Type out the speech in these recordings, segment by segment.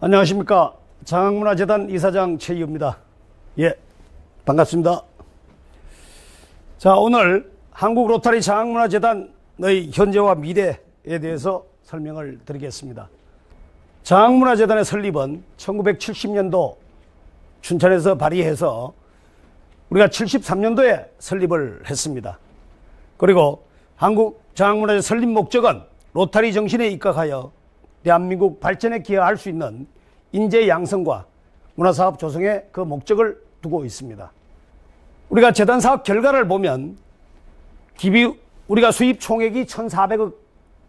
안녕하십니까. 장학문화재단 이사장 최희우입니다. 예, 반갑습니다. 자, 오늘 한국 로터리 장학문화재단의 현재와 미래에 대해서 설명을 드리겠습니다. 장학문화재단의 설립은 1970년도 춘천에서 발의해서 우리가 73년도에 설립을 했습니다. 그리고 한국 장학문화재 설립 목적은 로터리 정신에 입각하여 대한민국 발전에 기여할 수 있는 인재 양성과 문화사업 조성에 그 목적을 두고 있습니다. 우리가 재단 사업 결과를 보면 우리가 수입 총액이 1,400억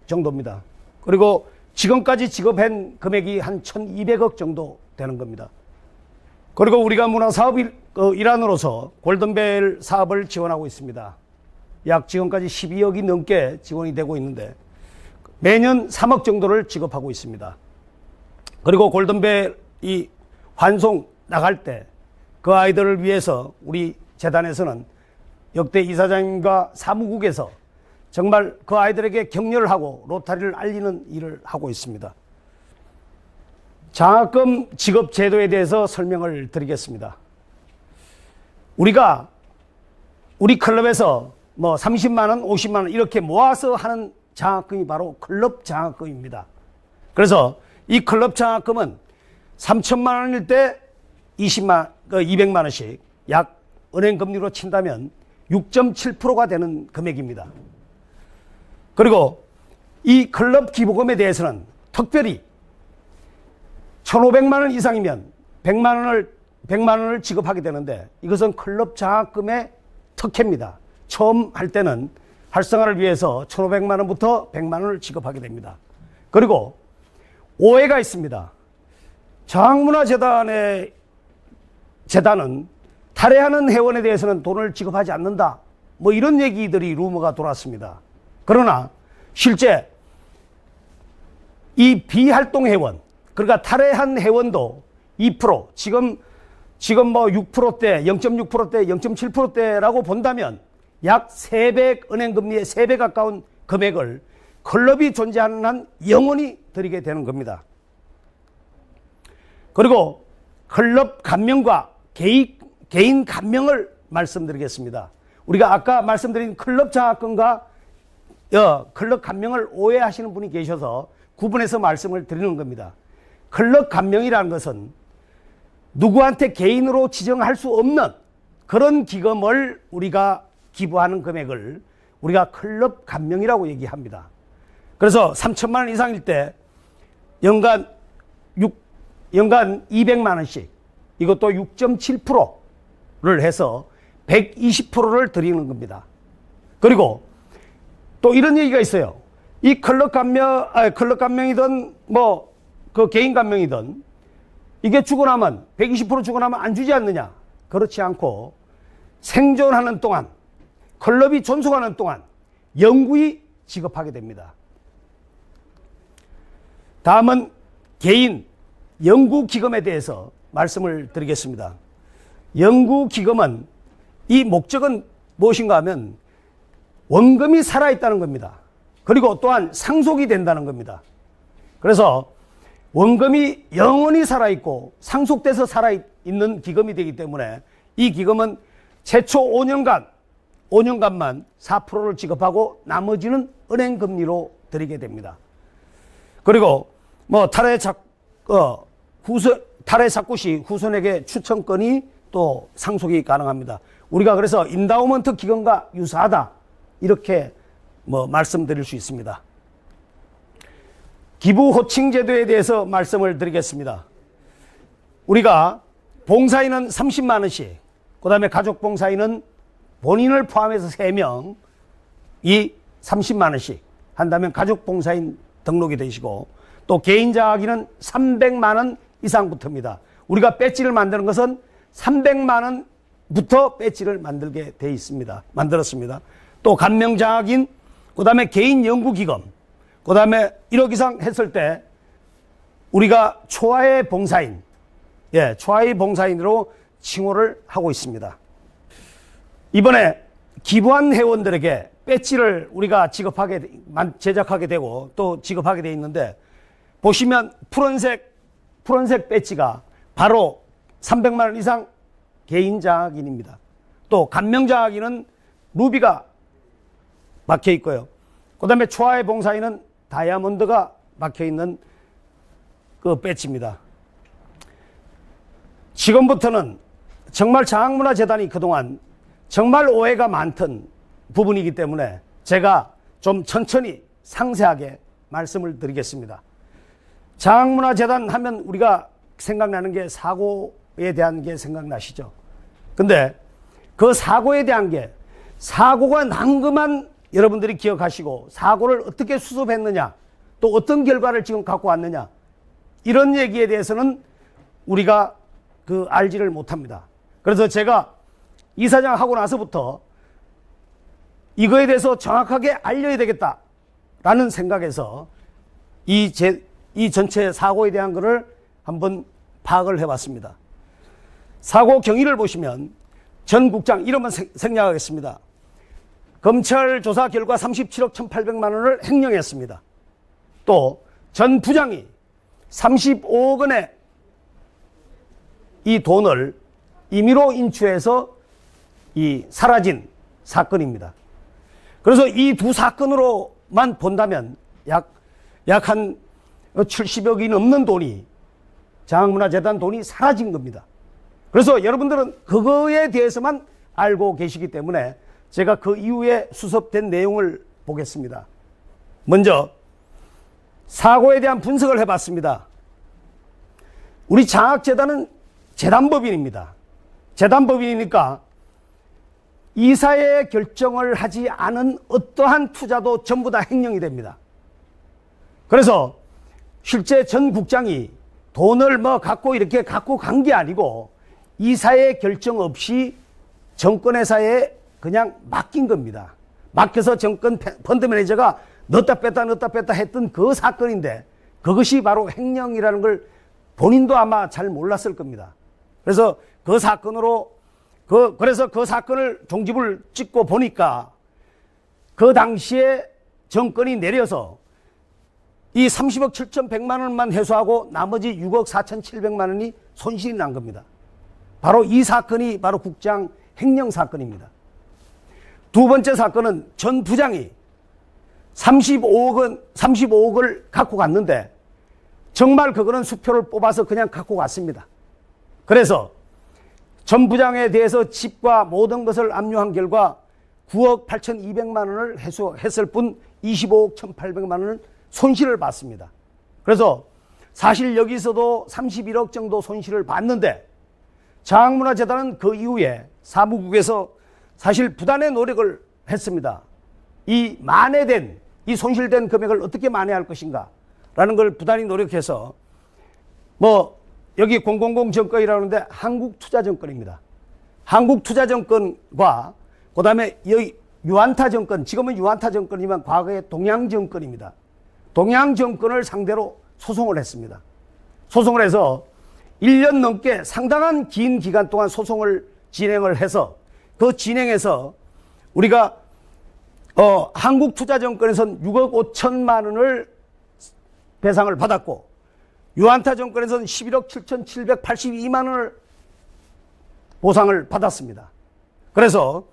정도입니다. 그리고 지금까지 지급한 금액이 한 1,200억 정도 되는 겁니다. 그리고 우리가 문화사업 일환으로서 골든벨 사업을 지원하고 있습니다. 약 지금까지 12억이 넘게 지원이 되고 있는데 매년 3억 정도를 지급하고 있습니다. 그리고 골든벨이 환송 나갈 때 그 아이들을 위해서 우리 재단에서는 역대 이사장님과 사무국에서 정말 그 아이들에게 격려를 하고 로터리를 알리는 일을 하고 있습니다. 장학금 지급 제도에 대해서 설명을 드리겠습니다. 우리가 우리 클럽에서 뭐 30만원, 50만원 이렇게 모아서 하는 장학금이 바로 클럽 장학금입니다. 그래서 이 클럽 장학금은 3천만 원일 때 200만 원씩 약 은행 금리로 친다면 6.7%가 되는 금액입니다. 그리고 이 클럽 기부금에 대해서는 특별히 1,500만 원 이상이면 100만 원을 지급하게 되는데 이것은 클럽 장학금의 특혜입니다. 처음 할 때는 활성화를 위해서 1,500만 원부터 100만 원을 지급하게 됩니다. 그리고 오해가 있습니다. 재단은 탈회하는 회원에 대해서는 돈을 지급하지 않는다. 뭐 이런 얘기들이 루머가 돌았습니다. 그러나 실제 이 비활동 회원, 그러니까 탈회한 회원도 2%, 지금 뭐 6%대, 0.6%대, 0.7%대라고 본다면 약 3배, 은행금리의 3배 가까운 금액을 클럽이 존재하는 한 영원히 드리게 되는 겁니다. 그리고 클럽 감명과 개인 감명을 말씀드리겠습니다. 우리가 아까 말씀드린 클럽 장학금과 클럽 감명을 오해하시는 분이 계셔서 구분해서 말씀을 드리는 겁니다. 클럽 감명이라는 것은 누구한테 개인으로 지정할 수 없는 그런 기금을 우리가 기부하는 금액을 우리가 클럽 감명이라고 얘기합니다. 그래서 3천만 원 이상일 때 연간 200만 원씩 이것도 6.7%를 해서 120%를 드리는 겁니다. 그리고 또 이런 얘기가 있어요. 이 클럽 감명이든 뭐 그 개인 감명이든 이게 주고 나면 120% 주고 나면 안 주지 않느냐? 그렇지 않고 생존하는 동안 클럽이 존속하는 동안 영구히 지급하게 됩니다. 다음은 개인 연구기금에 대해서 말씀을 드리겠습니다. 연구기금은 이 목적은 무엇인가 하면 원금이 살아있다는 겁니다. 그리고 또한 상속이 된다는 겁니다. 그래서 원금이 영원히 살아있고 상속돼서 살아있는 기금이 되기 때문에 이 기금은 최초 5년간만 4%를 지급하고 나머지는 은행금리로 드리게 됩니다. 그리고 뭐 탈회 착구 시 후손에게 추천권이 또 상속이 가능합니다. 우리가 그래서 인다우먼트 기금과 유사하다 이렇게 뭐 말씀드릴 수 있습니다. 기부 호칭 제도에 대해서 말씀을 드리겠습니다. 우리가 봉사인은 30만 원씩, 그 다음에 가족 봉사인은 본인을 포함해서 3명 이 30만 원씩 한다면 가족 봉사인 등록이 되시고 또 개인 장학인은 300만 원 이상부터입니다. 우리가 배지를 만드는 것은 300만 원부터 배지를 만들게 돼 있습니다. 만들었습니다. 또 감명 장학인, 그 다음에 개인 연구기금, 그 다음에 1억 이상 했을 때 우리가 초하의 봉사인, 초하의 봉사인으로 칭호를 하고 있습니다. 이번에 기부한 회원들에게 배지를 우리가 제작하게 되고 또 지급하게 돼 있는데 보시면 푸른색 푸른색 배지가 바로 300만 원 이상 개인 장학인입니다. 또 감명 장학인은 루비가 막혀 있고요. 그 다음에 초하의 봉사인은 다이아몬드가 막혀 있는 그 배지입니다. 지금부터는 정말 장학문화재단이 그동안 정말 오해가 많던 부분이기 때문에 제가 좀 천천히 상세하게 말씀을 드리겠습니다. 장학문화재단 하면 우리가 생각나는 게 사고에 대한 게 생각나시죠? 근데 그 사고에 대한 게 사고가 난 것만 여러분들이 기억하시고 사고를 어떻게 수습했느냐 또 어떤 결과를 지금 갖고 왔느냐 이런 얘기에 대해서는 우리가 알지를 못합니다. 그래서 제가 이사장 하고 나서부터 이거에 대해서 정확하게 알려야 되겠다라는 생각에서 이 전체 사고에 대한 것을 한번 파악을 해봤습니다. 사고 경위를 보시면 전 국장 이름만 생략하겠습니다. 검찰 조사 결과 37억 1,800만 원을 횡령했습니다. 또 전 부장이 35억 원의 이 돈을 임의로 인출해서 사라진 사건입니다. 그래서 이 두 사건으로만 본다면 약 한 70억이 넘는 돈이 장학문화재단 돈이 사라진 겁니다. 그래서 여러분들은 그거에 대해서만 알고 계시기 때문에 제가 그 이후에 수습된 내용을 보겠습니다. 먼저 사고에 대한 분석을 해봤습니다. 우리 장학재단은 재단법인입니다. 재단법인이니까 이사의 결정을 하지 않은 어떠한 투자도 전부 다 횡령이 됩니다. 그래서 실제 전 국장이 돈을 이렇게 갖고 간 게 아니고 이사의 결정 없이 정권회사에 그냥 맡긴 겁니다. 맡겨서 정권 펀드 매니저가 넣었다 뺐다 했던 그 사건인데 그것이 바로 횡령이라는 걸 본인도 아마 잘 몰랐을 겁니다. 그래서 그 사건으로 그래서 그 사건을 종집을 찍고 보니까 그 당시에 정권이 내려서 이 30억 7,100만 원만 회수하고 나머지 6억 4,700만 원이 손실이 난 겁니다. 바로 이 사건이 바로 국장 횡령 사건입니다. 두 번째 사건은 전 부장이 35억을 갖고 갔는데 정말 그거는 수표를 뽑아서 그냥 갖고 갔습니다. 그래서 전 부장에 대해서 집과 모든 것을 압류한 결과 9억 8,200만 원을 회수했을 뿐 25억 1,800만 원을 손실을 봤습니다. 그래서 사실 여기서도 31억 정도 손실을 봤는데 장학문화재단은 그 이후에 사무국에서 사실 부단의 노력을 했습니다. 이 손실된 금액을 어떻게 만회할 것인가 라는 걸 부단히 노력해서 여기 000 정권이라는데 한국투자정권입니다. 한국투자정권과 그 다음에 여기 유한타 정권, 지금은 유한타 정권이지만 과거에 동양정권입니다. 동양정권을 상대로 소송을 했습니다. 소송을 해서 1년 넘게 상당한 긴 기간 동안 소송을 진행을 해서 그 진행에서 우리가 한국투자정권에서는 6억 5천만 원을 배상을 받았고 유한타 정권에서는 11억 7,782만 원을 보상을 받았습니다. 그래서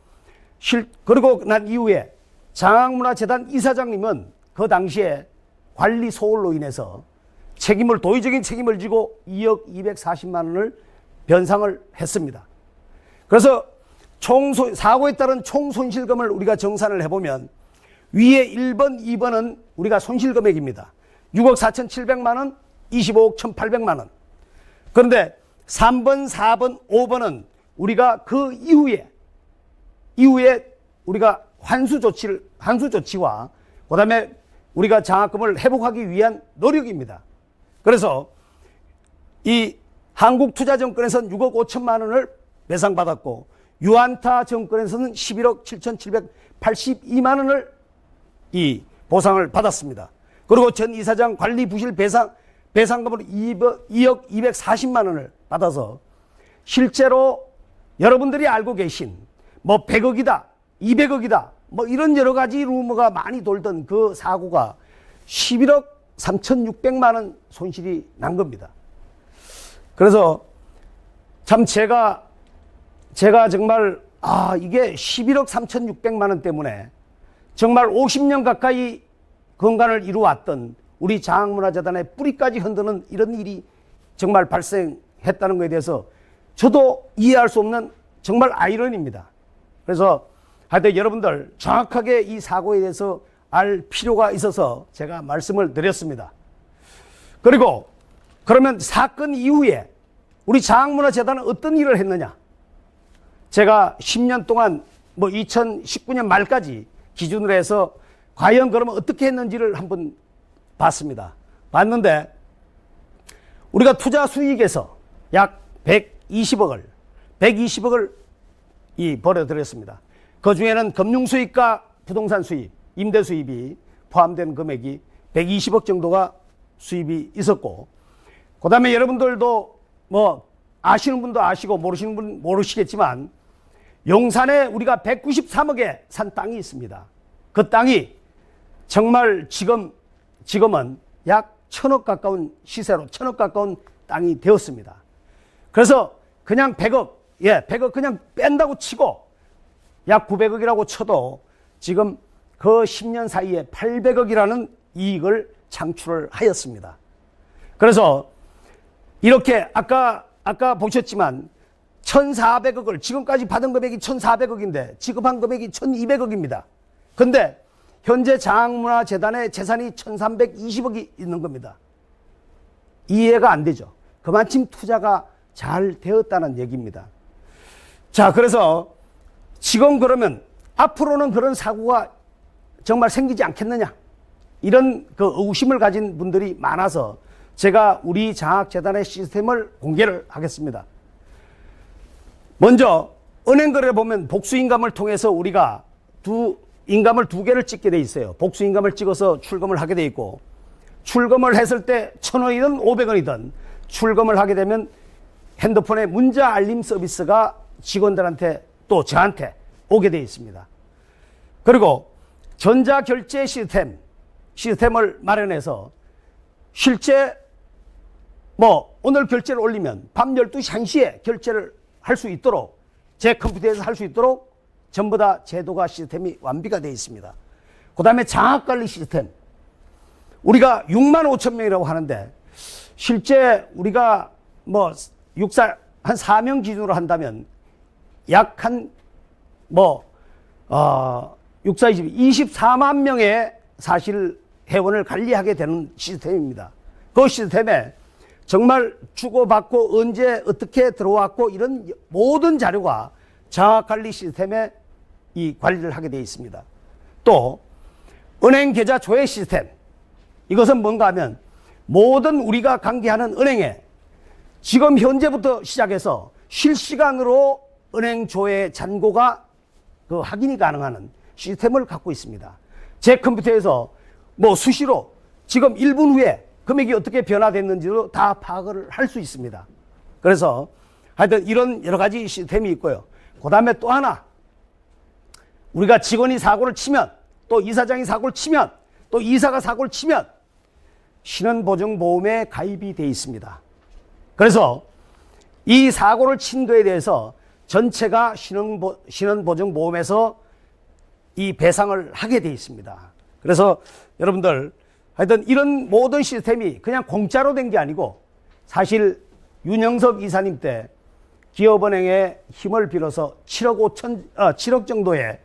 그리고 난 이후에 장학문화재단 이사장님은 그 당시에 관리 소홀로 인해서 도의적인 책임을 지고 2억 240만 원을 변상을 했습니다. 그래서 사고에 따른 총 손실금을 우리가 정산을 해보면 위에 1번, 2번은 우리가 손실금액입니다. 6억 4,700만 원, 25억 1,800만 원. 그런데 3번, 4번, 5번은 우리가 그 이후에 우리가 환수 조치와 그 다음에 우리가 장학금을 회복하기 위한 노력입니다. 그래서 이 한국투자정권에서는 6억 5천만 원을 배상받았고 유한타 정권에서는 11억 7,782만 원을 이 보상을 받았습니다. 그리고 전 이사장 관리 부실 배상금으로 2억 240만 원을 받아서 실제로 여러분들이 알고 계신 100억이다, 200억이다, 이런 여러 가지 루머가 많이 돌던 그 사고가 11억 3,600만 원 손실이 난 겁니다. 그래서 참 제가 정말 이게 11억 3,600만 원 때문에 정말 50년 가까이 건강을 이루어왔던 우리 장학문화재단의 뿌리까지 흔드는 이런 일이 정말 발생했다는 것에 대해서 저도 이해할 수 없는 정말 아이러니입니다. 그래서 하여튼 여러분들 정확하게 이 사고에 대해서 알 필요가 있어서 제가 말씀을 드렸습니다. 그리고 그러면 사건 이후에 우리 장학문화재단은 어떤 일을 했느냐? 제가 10년 동안 2019년 말까지 기준으로 해서 과연 그러면 어떻게 했는지를 한번 봤습니다. 봤는데 우리가 투자 수익에서 약 120억을 벌어들였습니다. 그 중에는 금융 수익과 부동산 수입, 임대 수입이 포함된 금액이 120억 정도가 수입이 있었고, 그 다음에 여러분들도 아시는 분도 아시고 모르시는 분 모르시겠지만 용산에 우리가 193억에 산 땅이 있습니다. 그 땅이 정말 지금은 약 1,000억 가까운 시세로 1,000억 가까운 땅이 되었습니다. 그래서 그냥 100억 그냥 뺀다고 치고 약 900억이라고 쳐도 지금 그 10년 사이에 800억이라는 이익을 창출을 하였습니다. 그래서 이렇게 아까 보셨지만 1,400억을 지금까지 받은 금액이 1,400억인데 지급한 금액이 1,200억입니다. 근데 현재 장학문화재단의 재산이 1,320억이 있는 겁니다. 이해가 안 되죠. 그만큼 투자가 잘 되었다는 얘기입니다. 자, 그래서 지금 그러면 앞으로는 그런 사고가 정말 생기지 않겠느냐, 이런 의구심을 가진 분들이 많아서 제가 우리 장학재단의 시스템을 공개를 하겠습니다. 먼저 은행거래 보면 복수인감을 통해서 우리가 인감을 두 개를 찍게 돼 있어요. 복수인감을 찍어서 출금을 하게 돼 있고, 출금을 했을 때 1,000원이든 500원이든 출금을 하게 되면 핸드폰에 문자 알림 서비스가 직원들한테 또 저한테 오게 돼 있습니다. 그리고 전자결제 시스템을 마련해서 실제 오늘 결제를 올리면 밤 12시 1시에 결제를 할 수 있도록, 제 컴퓨터에서 할 수 있도록 전부 다 제도가 시스템이 완비가 되어 있습니다. 그 다음에 장학관리 시스템, 우리가 6만 5천 명이라고 하는데 실제 우리가 육사 한 4명 기준으로 한다면 약 육사 24만 명의 사실 회원을 관리하게 되는 시스템입니다. 그 시스템에 정말 주고받고 언제 어떻게 들어왔고 이런 모든 자료가 장학관리 시스템에 이 관리를 하게 되어 있습니다. 또 은행 계좌 조회 시스템, 이것은 뭔가 하면 모든 우리가 관계하는 은행에 지금 현재부터 시작해서 실시간으로 은행 조회 잔고가 확인이 가능한 시스템을 갖고 있습니다. 제 컴퓨터에서 수시로 지금 1분 후에 금액이 어떻게 변화됐는지도 다 파악을 할 수 있습니다. 그래서 하여튼 이런 여러 가지 시스템이 있고요. 그 다음에 또 하나, 우리가 직원이 사고를 치면, 또 이사장이 사고를 치면, 또 이사가 사고를 치면 신원보증보험에 가입이 되어 있습니다. 그래서 이 사고를 친 거에 대해서 전체가 신원보증보험에서 이 배상을 하게 되어 있습니다. 그래서 여러분들 하여튼 이런 모든 시스템이 그냥 공짜로 된 게 아니고, 사실 윤영석 이사님 때 기업은행의 힘을 빌어서 7억 정도의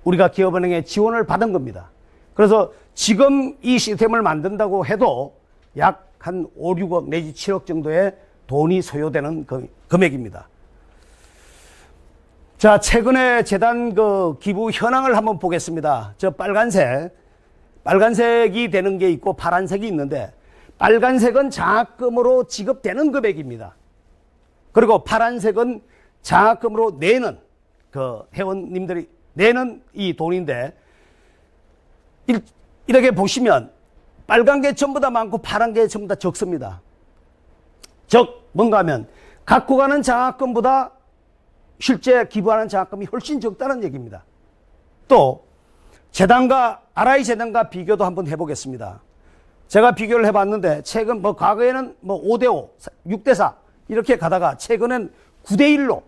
우리가 기업은행의 지원을 받은 겁니다. 그래서 지금 이 시스템을 만든다고 해도 약 한 5, 6억 내지 7억 정도의 돈이 소요되는 금액입니다. 자, 최근에 재단 기부 현황을 한번 보겠습니다. 저 빨간색이 되는 게 있고 파란색이 있는데, 빨간색은 장학금으로 지급되는 금액입니다. 그리고 파란색은 장학금으로 내는 회원님들이 내는 이 돈인데, 이렇게 보시면 빨간 게 전부 다 많고 파란 게 전부 다 적습니다. 뭔가 하면 갖고 가는 장학금보다 실제 기부하는 장학금이 훨씬 적다는 얘기입니다. 또 RI 재단과 비교도 한번 해보겠습니다. 제가 비교를 해봤는데 최근 뭐 과거에는 뭐 5대5, 6대4 이렇게 가다가 최근엔 9대1로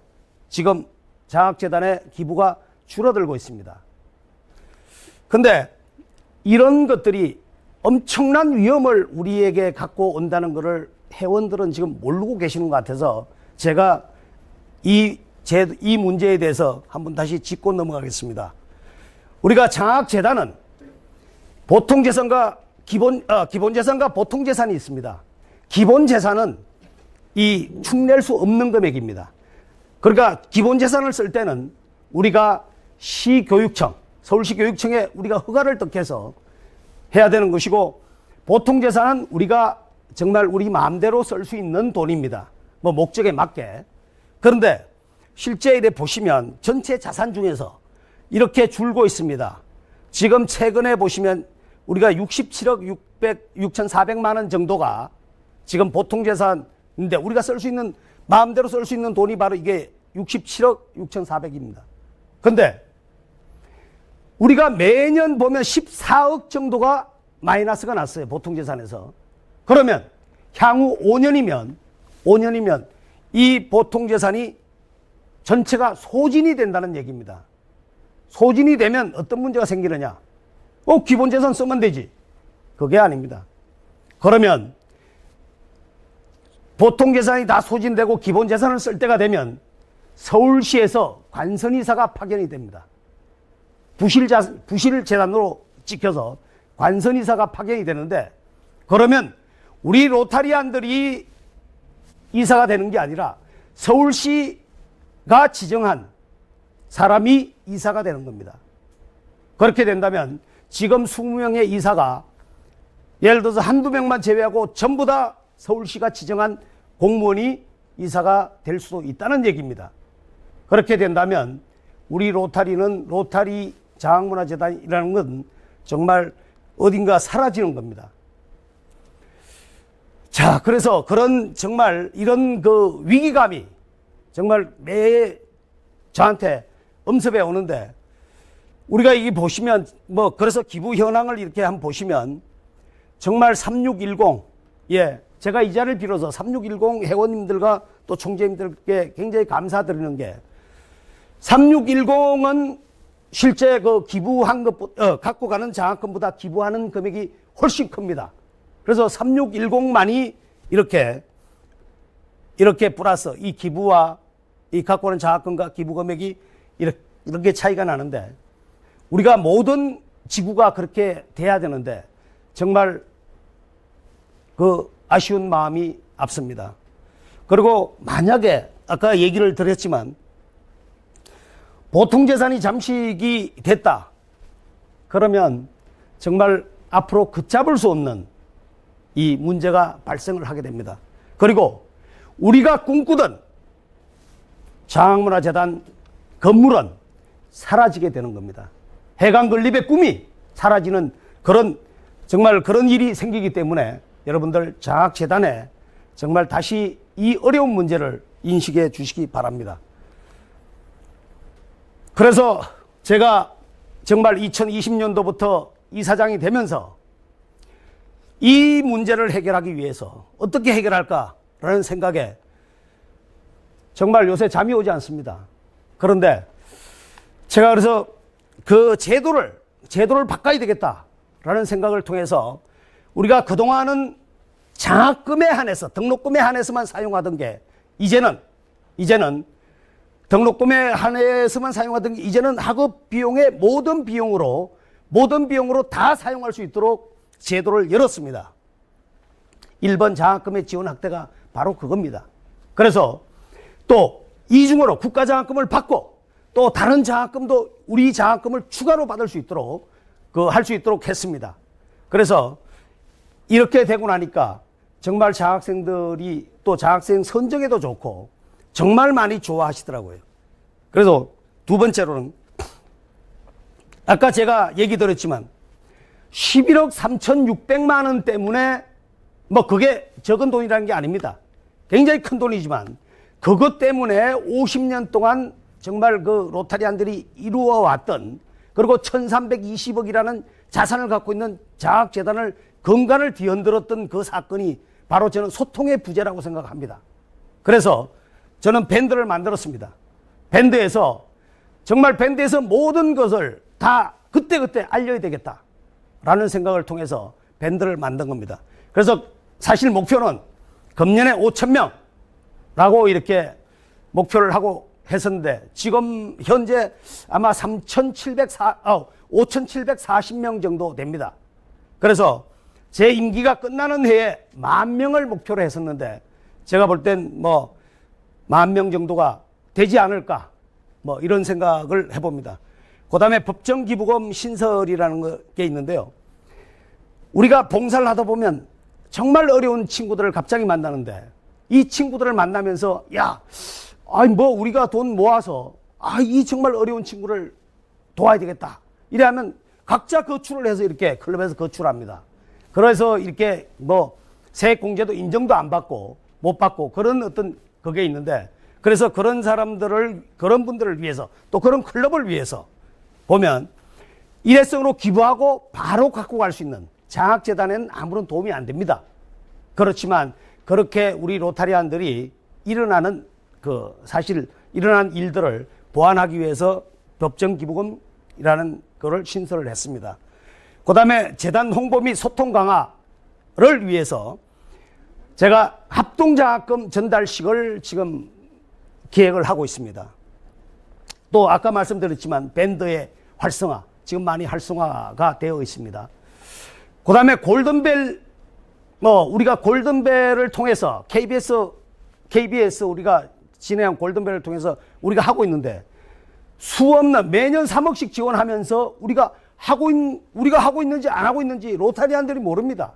지금 장학재단의 기부가 줄어들고 있습니다. 근데 이런 것들이 엄청난 위험을 우리에게 갖고 온다는 것을 회원들은 지금 모르고 계시는 것 같아서 제가 이 문제에 대해서 한번 다시 짚고 넘어가겠습니다. 우리가 장학재단은 보통재산과 기본재산과 보통재산이 있습니다. 기본재산은 이 축낼 수 없는 금액입니다. 그러니까 기본재산을 쓸 때는 우리가 시교육청, 서울시교육청에 우리가 허가를 득해서 해야 되는 것이고, 보통재산은 우리가 정말 우리 마음대로 쓸 수 있는 돈입니다. 뭐 목적에 맞게. 그런데 실제 이래 보시면 전체 자산 중에서 이렇게 줄고 있습니다. 지금 최근에 보시면 우리가 67억 6,400만 원 정도가 지금 보통재산인데 우리가 쓸 수 있는, 마음대로 쓸 수 있는 돈이 바로 이게 67억 6,400입니다. 근데 우리가 매년 보면 14억 정도가 마이너스가 났어요. 보통재산에서. 그러면 향후 5년이면 이 보통재산이 전체가 소진이 된다는 얘기입니다. 소진이 되면 어떤 문제가 생기느냐? 기본재산 쓰면 되지. 그게 아닙니다. 그러면 보통재산이 다 소진되고 기본재산을 쓸 때가 되면 서울시에서 관선이사가 파견이 됩니다. 부실재산으로 찍혀서 관선이사가 파견이 되는데, 그러면 우리 로타리안들이 이사가 되는 게 아니라 서울시가 지정한 사람이 이사가 되는 겁니다. 그렇게 된다면 지금 20명의 이사가 예를 들어서 한두 명만 제외하고 전부 다 서울시가 지정한 공무원이 이사가 될 수도 있다는 얘기입니다. 그렇게 된다면 우리 로타리는, 로타리 장학문화재단이라는 건 정말 어딘가 사라지는 겁니다. 자, 그래서 그런 정말 이런 그 위기감이 정말 매 저한테 엄습해 오는데, 우리가 이 보시면 뭐 그래서 기부 현황을 이렇게 한번 보시면 정말 3610, 제가 이 자리를 빌어서 3610 회원님들과 또 총재님들께 굉장히 감사드리는 게, 3610은 실제 그 기부한 것, 갖고 가는 장학금보다 기부하는 금액이 훨씬 큽니다. 그래서 3610만이 이렇게 플러스 이 기부와 이 갖고 오는 장학금과 기부 금액이 이렇게 차이가 나는데, 우리가 모든 지구가 그렇게 돼야 되는데 정말 그 아쉬운 마음이 앞섭니다. 그리고 만약에 아까 얘기를 드렸지만 보통재산이 잠식이 됐다 그러면 정말 앞으로 걷잡을 수 없는 이 문제가 발생을 하게 됩니다. 그리고 우리가 꿈꾸던 장학문화재단 건물은 사라지게 되는 겁니다. 해강 건립의 꿈이 사라지는 정말 그런 일이 생기기 때문에 여러분들 장학재단에 정말 다시 이 어려운 문제를 인식해 주시기 바랍니다. 그래서 제가 정말 2020년도부터 이사장이 되면서 이 문제를 해결하기 위해서 어떻게 해결할까라는 생각에 정말 요새 잠이 오지 않습니다. 그런데 제가 그래서 그 제도를 바꿔야 되겠다라는 생각을 통해서 우리가 그동안은 장학금에 한해서, 등록금에 한해서만 사용하던 게 이제는 등록금에 한해서만 사용하던 게 이제는 학업 비용의 모든 비용으로 다 사용할 수 있도록 제도를 열었습니다. 1번 장학금의 지원 확대가 바로 그겁니다. 그래서 또 이중으로 국가장학금을 받고 또 다른 장학금도 우리 장학금을 추가로 받을 수 있도록 할 수 있도록 했습니다. 그래서 이렇게 되고 나니까 정말 장학생들이 또 장학생 선정에도 좋고 정말 많이 좋아하시더라고요. 그래서 두 번째로는 아까 제가 얘기 드렸지만 11억 3,600만 원 때문에 뭐 그게 적은 돈이라는 게 아닙니다. 굉장히 큰 돈이지만 그것 때문에 50년 동안 정말 그 로타리안들이 이루어왔던, 그리고 1,320억이라는 자산을 갖고 있는 장학재단을 건강을 뒤흔들었던 그 사건이 바로 저는 소통의 부재라고 생각합니다. 그래서 저는 밴드를 만들었습니다. 밴드에서 정말 밴드에서 모든 것을 다 그때그때 알려야 되겠다라는 생각을 통해서 밴드를 만든 겁니다. 그래서 사실 목표는 금년에 5,000명라고 이렇게 목표를 하고 했었는데 지금 현재 아마 5,740명 정도 됩니다. 그래서 제 임기가 끝나는 해에 10,000명을 목표로 했었는데 제가 볼 땐 뭐 10,000명 정도가 되지 않을까 뭐 이런 생각을 해봅니다. 그 다음에 법정기부금 신설이라는 게 있는데요. 우리가 봉사를 하다 보면 정말 어려운 친구들을 갑자기 만나는데 이 친구들을 만나면서 우리가 돈 모아서 이 정말 어려운 친구를 도와야 되겠다. 이래하면 각자 거출을 해서 이렇게 클럽에서 거출합니다. 그래서 이렇게 세액공제도 인정도 안 받고 못 받고 그런 어떤 그게 있는데 그래서 그런 그런 분들을 위해서 또 그런 클럽을 위해서 보면 일회성으로 기부하고 바로 갖고 갈 수 있는 장학재단에는 아무런 도움이 안 됩니다. 그렇지만 그렇게 우리 로타리안들이 사실 일어난 일들을 보완하기 위해서 법정기부금이라는 거를 신설을 했습니다. 그 다음에 재단 홍보 및 소통 강화를 위해서 제가 합동장학금 전달식을 지금 기획을 하고 있습니다. 또 아까 말씀드렸지만 밴드의 활성화, 지금 많이 활성화가 되어 있습니다. 그 다음에 골든벨, 우리가 골든벨을 통해서 KBS 우리가 진행한 골든벨을 통해서 우리가 하고 있는데 수없는 매년 3억씩 지원하면서 우리가 하고 있는지 안 하고 있는지 로타리안들이 모릅니다.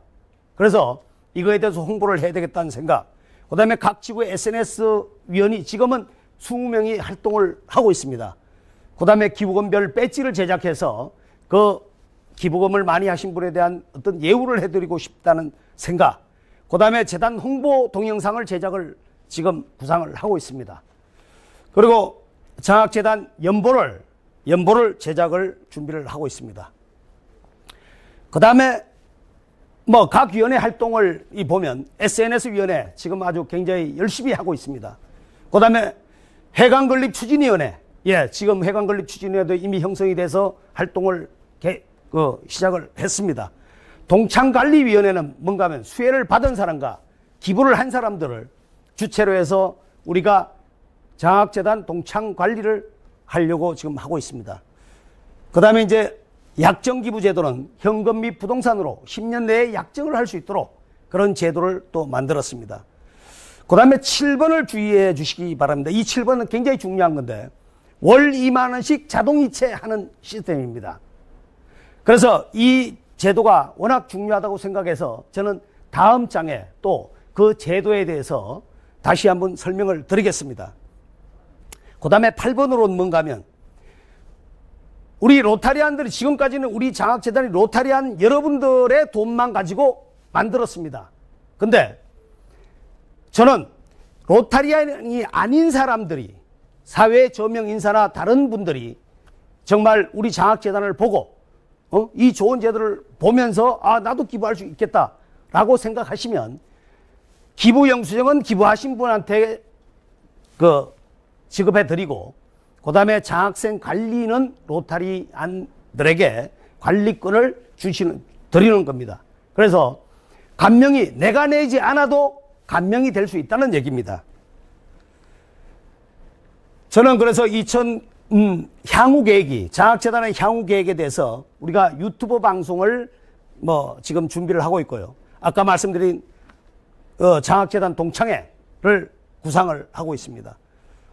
그래서 이거에 대해서 홍보를 해야 되겠다는 생각. 그 다음에 각 지구의 SNS 위원이 지금은 20명이 활동을 하고 있습니다. 그 다음에 기부금별 배지를 제작해서 그 기부금을 많이 하신 분에 대한 어떤 예우를 해드리고 싶다는 생각. 그 다음에 재단 홍보 동영상을 제작을 지금 구상을 하고 있습니다. 그리고 장학재단 연보를 제작을 준비를 하고 있습니다. 그 다음에 각 위원회 활동을 보면 SNS위원회 지금 아주 굉장히 열심히 하고 있습니다. 그 다음에 해강건립추진위원회, 지금 해강건립추진위원회도 이미 형성이 돼서 활동을 시작을 했습니다. 동창관리위원회는 뭔가 하면 수혜를 받은 사람과 기부를 한 사람들을 주체로 해서 우리가 장학재단 동창관리를 하려고 지금 하고 있습니다. 그 다음에 이제 약정기부제도는 현금 및 부동산으로 10년 내에 약정을 할 수 있도록 그런 제도를 또 만들었습니다. 그 다음에 7번을 주의해 주시기 바랍니다. 이 7번은 굉장히 중요한 건데 월 2만 원씩 자동이체하는 시스템입니다. 그래서 이 제도가 워낙 중요하다고 생각해서 저는 다음 장에 또 그 제도에 대해서 다시 한번 설명을 드리겠습니다. 그 다음에 8번으로는 뭔가 하면 우리 로타리안들이 지금까지는 우리 장학재단이 로타리안 여러분들의 돈만 가지고 만들었습니다. 근데 저는 로타리안이 아닌 사람들이 사회 저명 인사나 다른 분들이 정말 우리 장학재단을 보고 이 좋은 제도를 보면서 나도 기부할 수 있겠다라고 생각하시면 기부 영수증은 기부하신 분한테 지급해드리고 그 다음에 장학생 관리는 로타리안들에게 관리권을 드리는 겁니다. 그래서 감명이 내가 내지 않아도 감명이 될 수 있다는 얘기입니다. 저는 그래서 향후 계획이 장학재단의 향후 계획에 대해서 우리가 유튜브 방송을 지금 준비를 하고 있고요. 아까 말씀드린 장학재단 동창회를 구상을 하고 있습니다.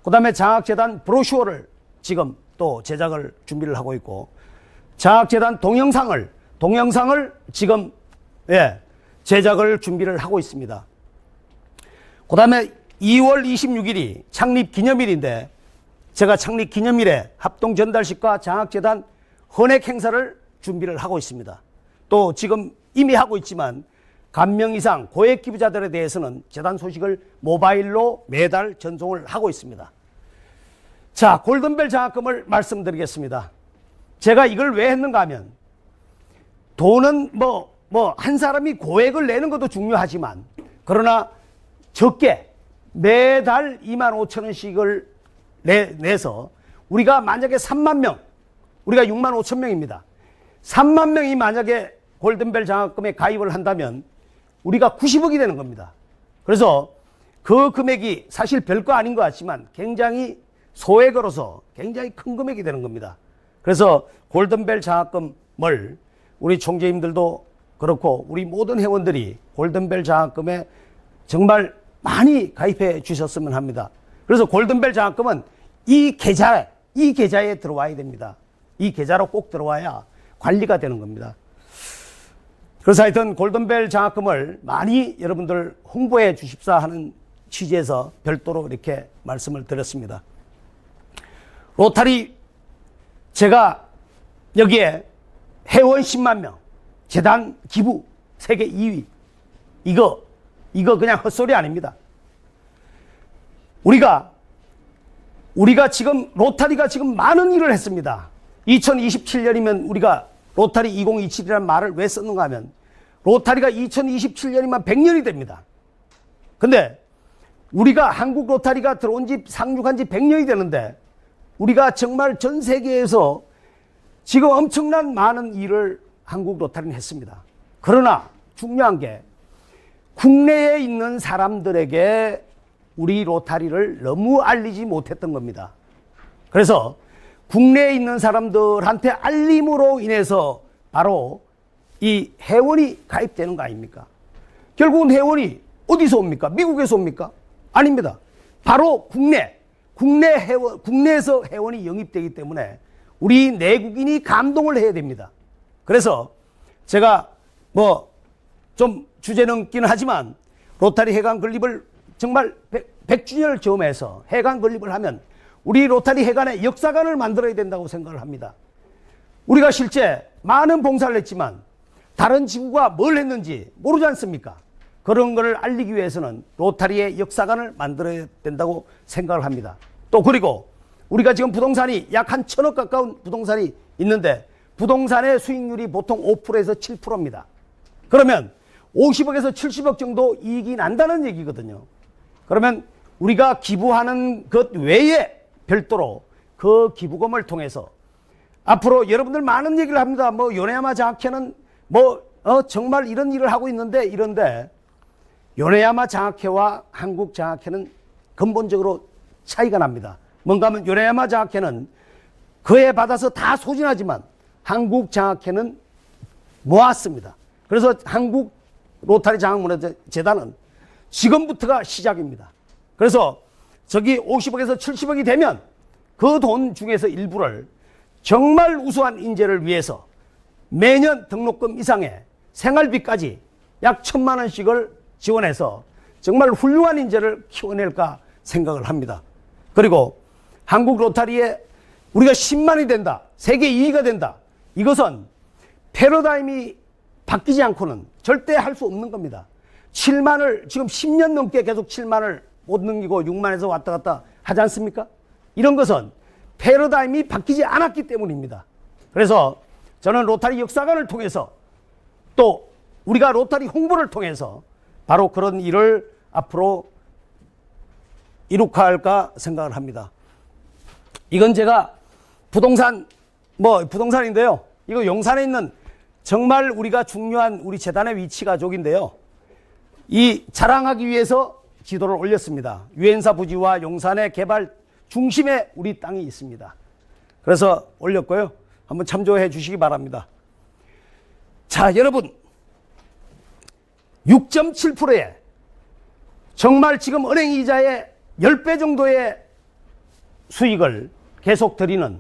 그 다음에 장학재단 브로슈어를 지금 또 제작을 준비를 하고 있고 장학재단 동영상을 지금 제작을 준비를 하고 있습니다. 그 다음에 2월 26일이 창립기념일인데 제가 창립기념일에 합동전달식과 장학재단 헌액 행사를 준비를 하고 있습니다. 또 지금 이미 하고 있지만 감명 이상 고액 기부자들에 대해서는 재단 소식을 모바일로 매달 전송을 하고 있습니다. 자, 골든벨 장학금을 말씀드리겠습니다. 제가 이걸 왜 했는가 하면 돈은 뭐 한 사람이 고액을 내는 것도 중요하지만 그러나 적게 매달 25,000원씩을 내서 우리가 만약에 3만 명, 우리가 6만 5천 명입니다. 3만 명이 만약에 골든벨 장학금에 가입을 한다면 우리가 90억이 되는 겁니다. 그래서 그 금액이 사실 별거 아닌 것 같지만 굉장히 소액으로서 굉장히 큰 금액이 되는 겁니다. 그래서 골든벨 장학금을 우리 총재님들도 그렇고 우리 모든 회원들이 골든벨 장학금에 정말 많이 가입해 주셨으면 합니다. 그래서 골든벨 장학금은 이 계좌에 들어와야 됩니다. 이 계좌로 꼭 들어와야 관리가 되는 겁니다. 그래서 하여튼 골든벨 장학금을 많이 여러분들 홍보해 주십사 하는 취지에서 별도로 이렇게 말씀을 드렸습니다. 로타리 제가 여기에 회원 10만 명, 재단 기부 세계 2위 이거 그냥 헛소리 아닙니다. 우리가 지금 로타리가 지금 많은 일을 했습니다. 2027년이면 우리가 로타리 2027이라는 말을 왜 썼는가 하면 로타리가 2027년이면 100년이 됩니다. 근데 우리가 한국 로타리가 들어온 지 상륙한 지 100년이 되는데 우리가 정말 전 세계에서 지금 엄청난 많은 일을 한국 로타리는 했습니다. 그러나 중요한 게 국내에 있는 사람들에게 우리 로타리를 너무 알리지 못했던 겁니다. 그래서 국내에 있는 사람들한테 알림으로 인해서 바로 이 회원이 가입되는 거 아닙니까? 결국은 회원이 어디서 옵니까? 미국에서 옵니까? 아닙니다. 바로 국내에서 회원이 영입되기 때문에 우리 내국인이 감동을 해야 됩니다. 그래서 제가 뭐 좀 주제 넘기는 하지만 로타리 해관 건립을 정말 100주년을 경험해서 해관 건립을 하면 우리 로타리 해관의 역사관을 만들어야 된다고 생각을 합니다. 우리가 실제 많은 봉사를 했지만 다른 지구가 뭘 했는지 모르지 않습니까? 그런 것을 알리기 위해서는 로타리의 역사관을 만들어야 된다고 생각을 합니다. 또 그리고 우리가 지금 부동산이 약 한 1,000억 가까운 부동산이 있는데 부동산의 수익률이 보통 5%에서 7%입니다. 그러면 50억에서 70억 정도 이익이 난다는 얘기거든요. 그러면 우리가 기부하는 것 외에 별도로 그 기부금을 통해서 앞으로 여러분들 많은 얘기를 합니다. 뭐 요네야마 장학회는 정말 이런 일을 하고 있는데 이런데 요네야마 장학회와 한국 장학회는 근본적으로 차이가 납니다. 뭔가 하면 요네야마 장학회는 그에 받아서 다 소진하지만 한국 장학회는 모았습니다. 그래서 한국 로타리 장학문화재단은 지금부터가 시작입니다. 그래서 저기 50억에서 70억이 되면 그 돈 중에서 일부를 정말 우수한 인재를 위해서 매년 등록금 이상의 생활비까지 약 1,000만 원씩을 지원해서 정말 훌륭한 인재를 키워낼까 생각을 합니다. 그리고 한국 로타리에 우리가 10만이 된다, 세계 2위가 된다. 이것은 패러다임이 바뀌지 않고는 절대 할 수 없는 겁니다. 7만을 지금 10년 넘게 계속 7만을 못 넘기고 6만에서 왔다 갔다 하지 않습니까? 이런 것은 패러다임이 바뀌지 않았기 때문입니다. 그래서 저는 로타리 역사관을 통해서 또 우리가 로타리 홍보를 통해서 바로 그런 일을 앞으로 이룩할까 생각을 합니다. 이건 제가 부동산인데요. 이거 용산에 있는 정말 우리가 중요한 우리 재단의 위치 가족인데요. 이 자랑하기 위해서 지도를 올렸습니다. 유엔사 부지와 용산의 개발 중심에 우리 땅이 있습니다. 그래서 올렸고요. 한번 참조해 주시기 바랍니다. 자, 여러분 6.7%에 정말 지금 은행 이자의 10배 정도의 수익을 계속 드리는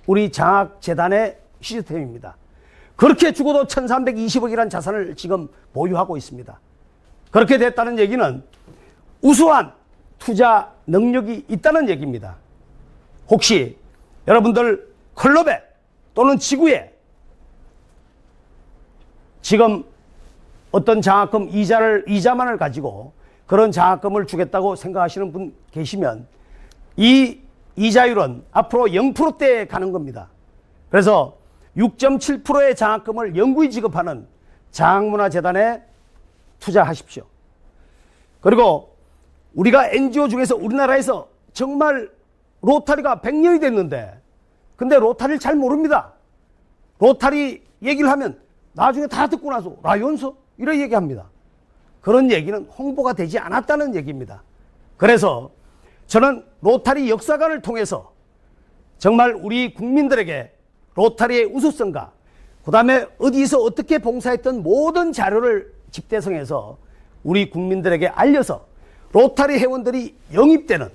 우리 장학재단의 시스템입니다. 그렇게 죽어도 1,320억이라는 자산을 지금 보유하고 있습니다. 그렇게 됐다는 얘기는 우수한 투자 능력이 있다는 얘기입니다. 혹시 여러분들 클럽에 또는 지구에 지금 어떤 장학금 이자만을 가지고 그런 장학금을 주겠다고 생각하시는 분 계시면 이 이자율은 앞으로 0%대에 가는 겁니다. 그래서 6.7%의 장학금을 영구히 지급하는 장학문화재단에 투자하십시오. 그리고 우리가 NGO 중에서 우리나라에서 정말 로타리가 100년이 됐는데 근데 로타리를 잘 모릅니다. 로타리 얘기를 하면 나중에 다 듣고 나서 라이온스? 이런 얘기합니다. 그런 얘기는 홍보가 되지 않았다는 얘기입니다. 그래서 저는 로타리 역사관을 통해서 정말 우리 국민들에게 로타리의 우수성과 그 다음에 어디서 어떻게 봉사했던 모든 자료를 집대성해서 우리 국민들에게 알려서 로타리 회원들이 영입되는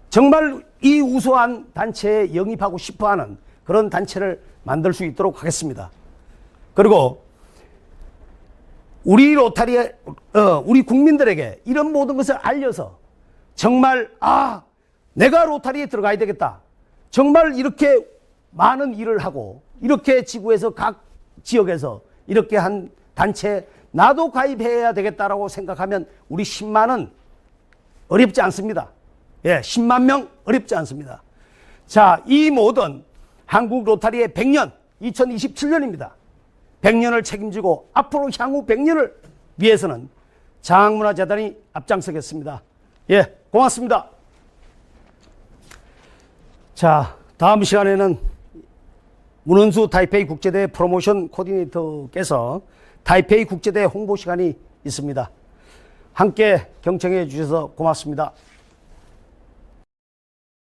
정말 이 우수한 단체에 영입하고 싶어하는 그런 단체를 만들 수 있도록 하겠습니다. 그리고 우리 로타리에 우리 국민들에게 이런 모든 것을 알려서 정말 내가 로타리에 들어가야 되겠다. 정말 이렇게 많은 일을 하고 이렇게 지구에서 각 지역에서 이렇게 한 단체에 나도 가입해야 되겠다라고 생각하면 우리 10만은 어렵지 않습니다. 예, 10만 명 어렵지 않습니다. 자, 이 모든 한국 로타리의 100년, 2027년입니다. 100년을 책임지고 앞으로 향후 100년을 위해서는 장학문화재단이 앞장서겠습니다. 예, 고맙습니다. 자, 다음 시간에는 문은수 타이페이 국제대회 프로모션 코디네이터께서 타이페이 국제대회 홍보 시간이 있습니다. 함께 경청해 주셔서 고맙습니다.